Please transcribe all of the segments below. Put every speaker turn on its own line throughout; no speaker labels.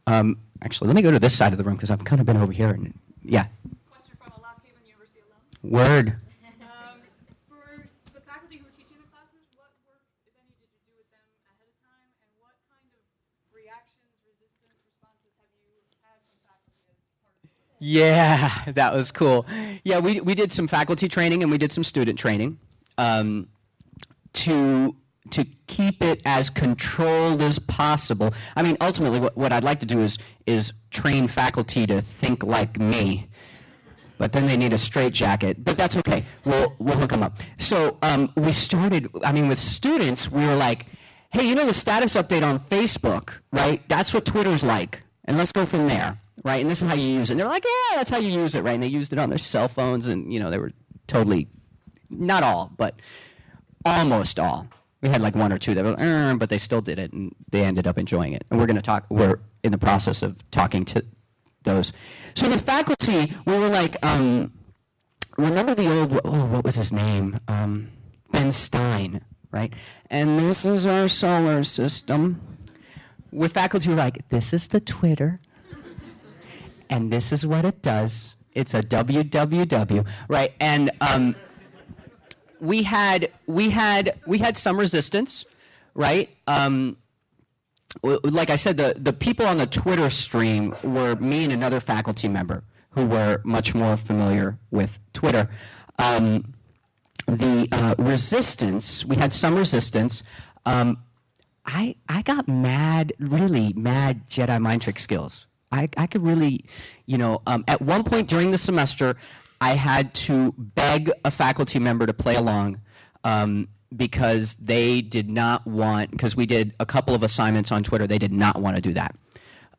Actually, let me go to this side of the room because I've kind of been over here. And yeah.
Question from a Lock Haven University alum.
Word.
For the faculty who are teaching the classes, what work, if any, did you do with them ahead of time, and what kind of reactions, resistance, responses have you had from faculty as part of the course?
Yeah, that was cool. Yeah, we did some faculty training and we did some student training to keep it as controlled as possible. I mean, ultimately, what I'd like to do is train faculty to think like me. But then they need a straitjacket. But that's okay. We'll hook them up. So we started. I mean, with students, we were like, "Hey, you know the status update on Facebook, right? That's what Twitter's like, and let's go from there, right? And this is how you use it." And they're like, "Yeah, that's how you use it, right?" And they used it on their cell phones, and they were totally, not all, but almost all. We had like one or two that were, but they still did it, and they ended up enjoying it. And we're in the process of talking to those. So the faculty, we were like, remember the old, what was his name? Ben Stein, right? And this is our solar system. With faculty, we're like, this is the Twitter, and this is what it does. It's a www, right? And we had some resistance, right? Like I said, the people on the Twitter stream were me and another faculty member who were much more familiar with Twitter. The resistance, we had some resistance. I got really mad Jedi mind trick skills. I could really, at one point during the semester, I had to beg a faculty member to play along because they did not want, because we did a couple of assignments on Twitter, they did not want to do that.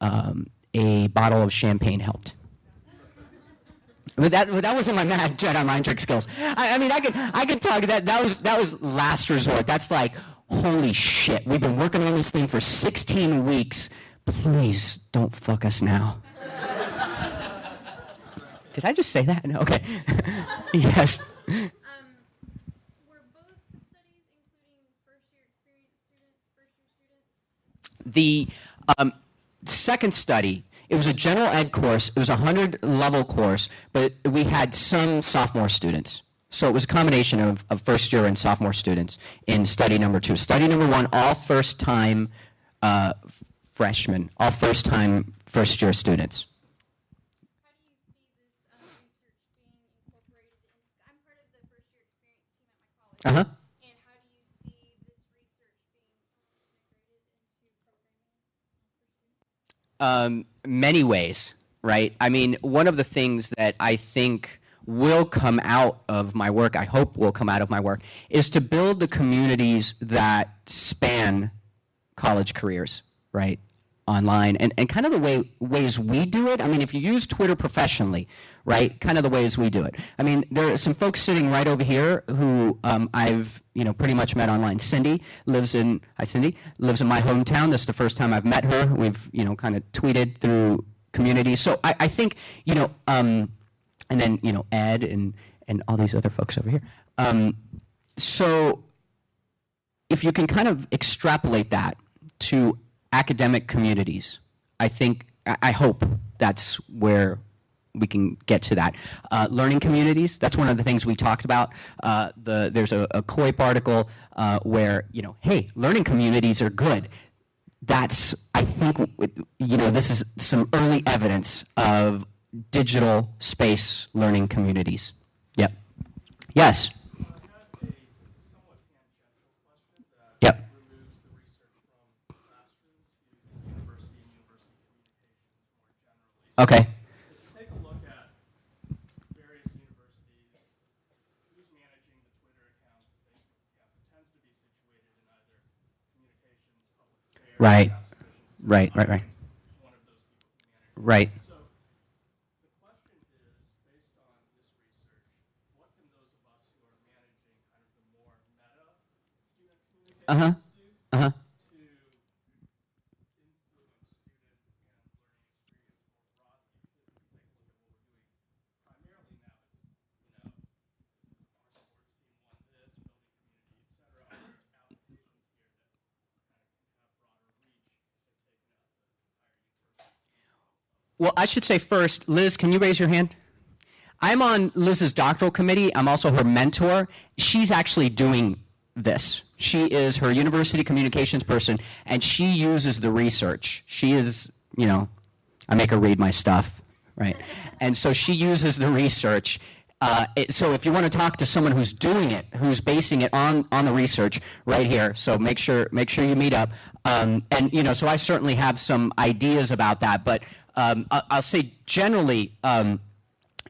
A bottle of champagne helped. But that wasn't my mad Jedi mind trick skills. I mean, I could talk that was last resort. That's like, holy shit, we've been working on this thing for 16 weeks. Please don't fuck us now. Did I just say that? No, okay. Yes.
Were both studies including first-year experienced students, first-year students?
The second study, it was a general ed course. It was a 100-level course, but we had some sophomore students. So it was a combination of first-year and sophomore students in study number 2. Study number 1, all first-time freshmen, all first-time first-year students. Uh-huh.
And how do you see this research being integrated into programming?
Many ways, right? I mean, one of the things that I think will come out of my work, I hope will come out of my work, is to build the communities that span college careers, right? Online, and kind of the ways we do it. I mean, if you use Twitter professionally, right, kind of the ways we do it. I mean, there are some folks sitting right over here who I've pretty much met online. Cindy lives in my hometown. This is the first time I've met her. We've kind of tweeted through community. So I think and then Ed and all these other folks over here. So if you can kind of extrapolate that to academic communities, I hope that's where we can get to that. Learning communities, that's one of the things we talked about. There's a COIP article where, hey, learning communities are good. That's, I think, this is some early evidence of digital space learning communities. Yep. Yes. Yep. Okay.
Take a look at various universities, who's managing the Twitter accounts, the Facebook accounts. It tends to be situated in either communications, public affairs,
Right.
Right.
Right.
One of those people can manage.
Right.
So the question is, based on this research, what can those of us who are managing kind of the more meta student communications do
Uh-huh.
to influence students and learning experience more broadly? Because if you take a look at what we're doing primarily now, it's, our sports team won this, building community, et cetera. Other applications here that kind of can have broader reach have taken up the entire university.
Well, I should say first, Liz, can you raise your hand? I'm on Liz's doctoral committee. I'm also her mentor. She's actually doing this. She is her university communications person, and she uses the research. She is, I make her read my stuff, right? And so she uses the research. So if you want to talk to someone who's doing it, who's basing it on the research, right here. So make sure you meet up. So I certainly have some ideas about that, but I'll say generally,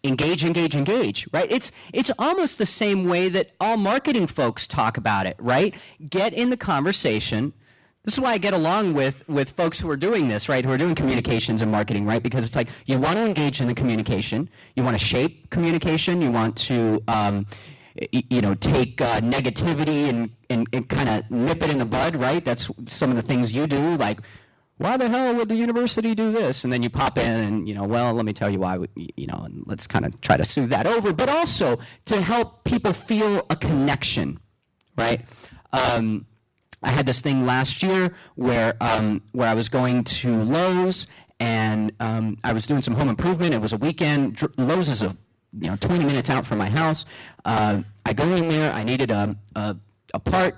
engage, right? It's almost the same way that all marketing folks talk about it, right? Get in the conversation. This is why I get along with folks who are doing this, right? Who are doing communications and marketing, right? Because it's like you want to engage in the communication, you want to shape communication, you want to take negativity and kind of nip it in the bud, right? That's some of the things you do, like, why the hell would the university do this? And then you pop in and, well, let me tell you why, and let's kind of try to smooth that over, but also to help people feel a connection, right? I had this thing last year where I was going to Lowe's and I was doing some home improvement. It was a weekend. Lowe's is 20 minutes out from my house. I go in there. I needed a part.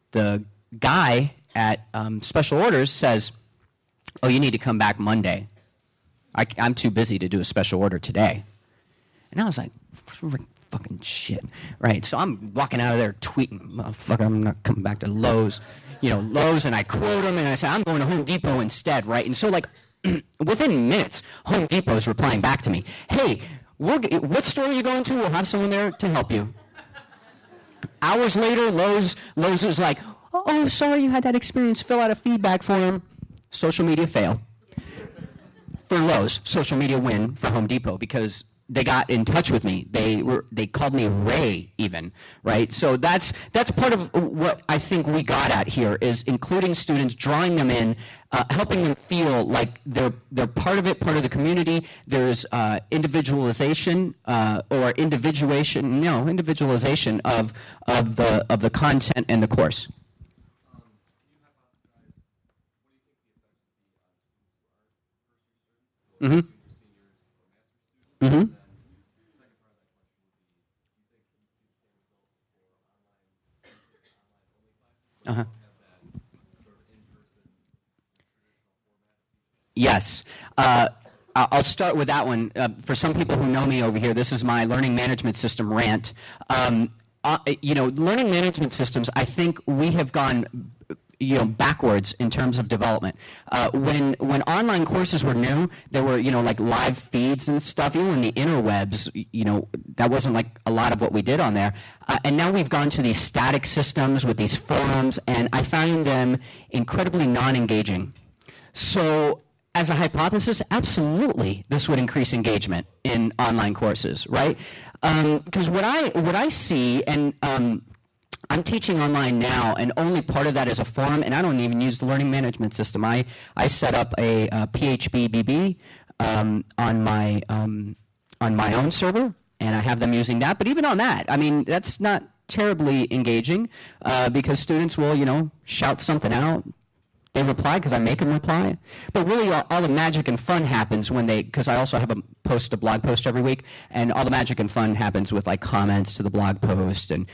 The guy at special orders says, "Oh, you need to come back Monday. I'm too busy to do a special order today." And I was like, fucking shit, right? So I'm walking out of there tweeting, "Motherfucker, I'm not coming back to Lowe's." Lowe's, and I quote him, and I say, "I'm going to Home Depot instead," right? And so, like, within minutes, Home Depot's replying back to me, "Hey, what store are you going to? We'll have someone there to help you." Hours later, Lowe's was like, "Oh, sorry you had that experience. Fill out a feedback form." Social media fail for Lowe's. Social media win for Home Depot because they got in touch with me. They called me Ray even, right? So that's part of what I think we got at here is including students, drawing them in, helping them feel like they're part of it, part of the community. There's individualization or individualization of the content and the course. Mm-hmm. Mm-hmm. Uh-huh. Yes. I'll start with that one. For some people who know me over here, this is my learning management system rant. Learning management systems, I think we have gone backwards in terms of development. When online courses were new, there were, like live feeds and stuff. Even in the interwebs, that wasn't like a lot of what we did on there. And now we've gone to these static systems with these forums, and I find them incredibly non-engaging. So as a hypothesis, absolutely, this would increase engagement in online courses, right? Because what I see, and I'm teaching online now, and only part of that is a forum, and I don't even use the learning management system. I set up a PHP BB on my own server, and I have them using that. But even on that, I mean, that's not terribly engaging because students will, shout something out. They reply because I make them reply. But really, all the magic and fun happens when because I also have a blog post every week, and all the magic and fun happens with like comments to the blog post, and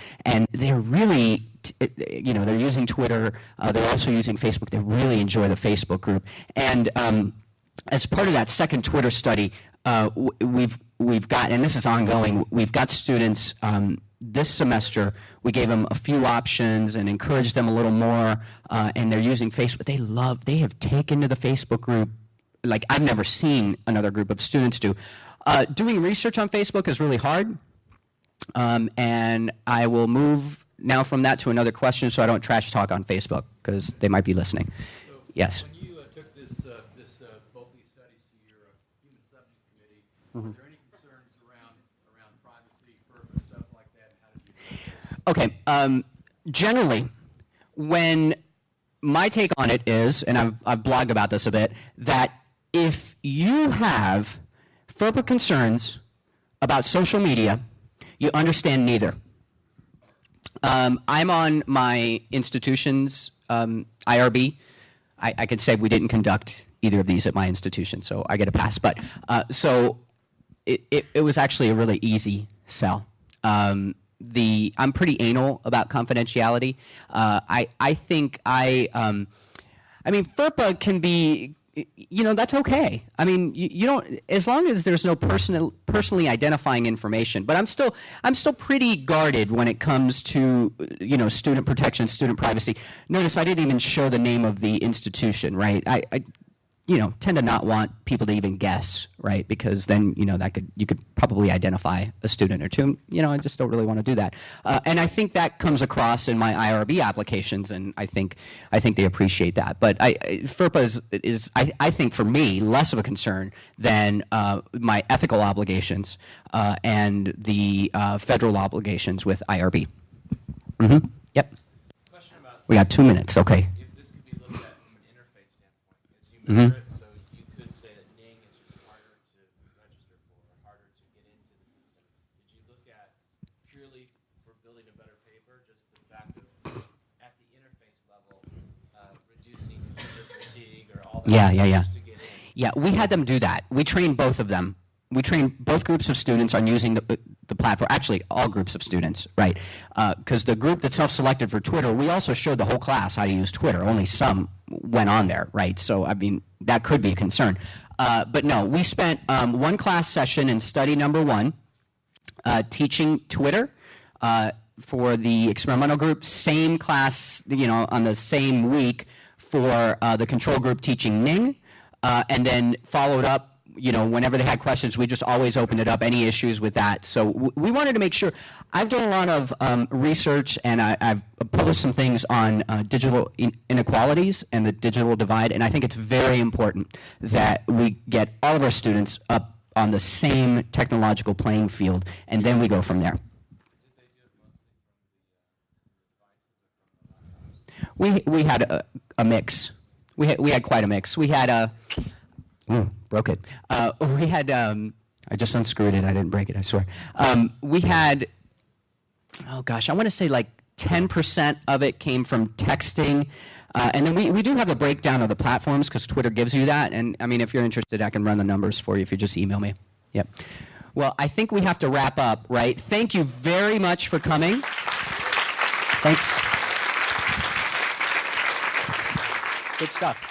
they're really, they're using Twitter. They're also using Facebook. They really enjoy the Facebook group. And as part of that second Twitter study, we've got, and this is ongoing, we've got students this semester. We gave them a few options and encouraged them a little more, and they're using Facebook. They have taken to the Facebook group like I've never seen another group of students do. Doing research on Facebook is really hard, and I will move now from that to another question so I don't trash talk on Facebook because they might be listening.
So
yes.
When you took both these studies to your human subjects committee, was there any concerns around privacy, purpose, stuff like that? How did you?
Okay. Generally, when my take on it is, and I've blogged about this a bit, that if you have FERPA concerns about social media, you understand neither. I'm on my institution's IRB. I could say we didn't conduct either of these at my institution, so I get a pass. But so it was actually a really easy sell. I'm pretty anal about confidentiality. I think I mean, FERPA can be, that's okay. I mean, you don't, as long as there's no personally identifying information. But I'm still pretty guarded when it comes to, student protection, student privacy. Notice I didn't even show the name of the institution, right? I tend to not want people to even guess, right? Because then, you could probably identify a student or two. I just don't really want to do that. And I think that comes across in my IRB applications, and I think they appreciate that. But FERPA is I think for me, less of a concern than my ethical obligations and the federal obligations with IRB. Mm-hmm. Yep.
Question about
We got 2 minutes. Okay.
if this could be looked at from an interface standpoint. As you
Mhm.
measure it, so you could say that Ning is just harder to register for, or harder to get into the system. Did you look at purely for building a better paper, just the fact of at the interface level, reducing user fatigue or all that
Yeah.
to get in?
Yeah, we had them do that. We trained both of them. We trained both groups of students on using the platform. Actually, all groups of students, right? Because the group that self-selected for Twitter, we also showed the whole class how to use Twitter. Only some went on there, right? So, I mean, that could be a concern. But no, we spent one class session in study number 1 teaching Twitter for the experimental group. Same class, on the same week for the control group teaching Ning. And then followed up, whenever they had questions, we just always opened it up, any issues with that. So we wanted to make sure. I've done a lot of research, and I've published some things on digital inequalities and the digital divide, and I think it's very important that we get all of our students up on the same technological playing field, and then we go from there. We had a mix. We had quite a mix. We had broke it. We had I just unscrewed it. I didn't break it. I swear. We had I want to say like 10% of it came from texting, and then we do have a breakdown of the platforms because Twitter gives you that. And I mean, if you're interested, I can run the numbers for you if you just email me. Yep. Well, I think we have to wrap up, right? Thank you very much for coming. Thanks. Good stuff.